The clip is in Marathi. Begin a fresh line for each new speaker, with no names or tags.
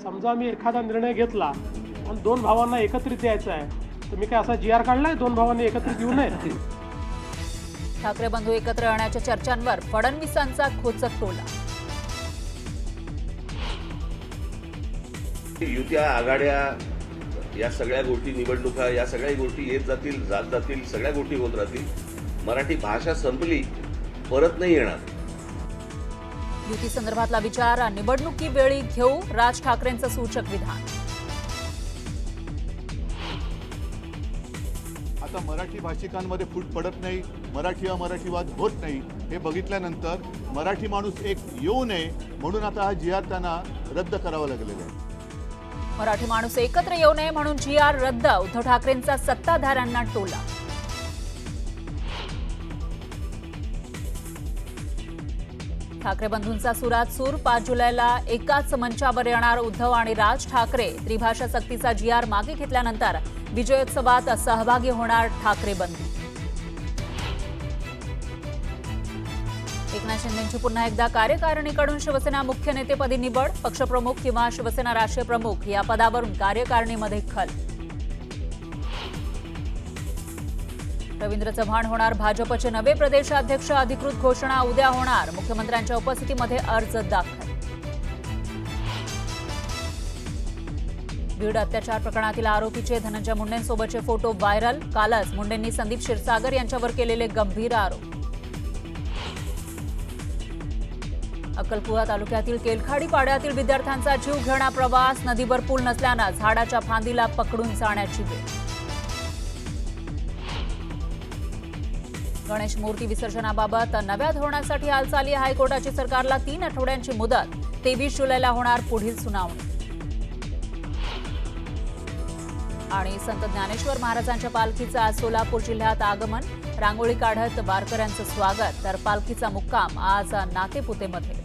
समजा मी एखादा निर्णय घेतला आणि दोन भावांना एकत्रित यायचं आहे, तर मी काय असा GR काढलाय दोन भावांनी एकत्रित येऊ नये?
ठाकरे बंधू एकत्र येण्याच्या चर्चांवर फडणवीसांचा खोचक टोला.
युत्या आघाड्या या सगळ्या गोष्टी, निवडणुका या सगळ्या गोष्टी येत जातील, जात जातील, सगळ्या गोष्टी होत राहतील. मराठी भाषा संपली, परत नाही येणार.
युती संदर्भातला विचार निवडणुकीवेळी घेऊ, राज ठाकरेंचं सूचक विधान.
आता मराठी भाषिकांमध्ये फूट पडत नाही, मराठी अमराठीवाद होत नाही हे बघितल्यानंतर मराठी माणूस एक येऊ नये म्हणून आता हा GR त्यांना रद्द करावा लागलेला आहे.
मराठी माणूस एकत्र येऊ नये म्हणून GR रद्द, उद्धव ठाकरेंचा सत्ताधाऱ्यांना टोला. ठाकरे बंधूंचा सुरात सूर, 5 जुलैला एकाच मंचावर येणार उद्धव आणि राज ठाकरे. त्रिभाषा सक्तीचा GR मागे घेतल्यानंतर विजयोत्सवात सहभागी होणार ठाकरे बंधू. एकनाथ शिंदेंची पुन्हा एकदा कार्यकारिणीकडून शिवसेना मुख्य नेतेपदी निवड. पक्षप्रमुख किंवा शिवसेना राष्ट्रीय प्रमुख या पदावरून कार्यकारिणीमध्ये खल. रवींद्र चव्हाण होणार भाजपचे नवे प्रदेशाध्यक्ष, अधिकृत घोषणा उद्या होणार. मुख्यमंत्र्यांच्या उपस्थितीमध्ये अर्ज दाखल. बीड अत्याचार प्रकरणातील आरोपीचे धनंजय मुंडेंसोबतचे फोटो व्हायरल. कालच मुंडेंनी संदीप क्षीरसागर यांच्यावर केलेले गंभीर आरोप. अक्कलकुवा तालुक्यातील केलखाडी पाड्यातील विद्यार्थ्यांचा जीव घेणा प्रवास. नदीवर पूल नसल्यानं झाडाच्या फांदीला पकडून जाण्याची वेळ. गणेश मूर्ती विसर्जनाबाबत नव्या धोरणासाठी हालचाली. हायकोर्टाची सरकारला 3 आठवड्यांची मुदत. 23 जुलैला होणार पुढील सुनावणी. आणि संत ज्ञानेश्वर महाराजांच्या पालखीचं आज सोलापूर जिल्ह्यात आगमन. रांगोळी काढत वारकऱ्यांचं स्वागत, तर पालखीचा मुक्काम आज नातेपुतेमध्ये.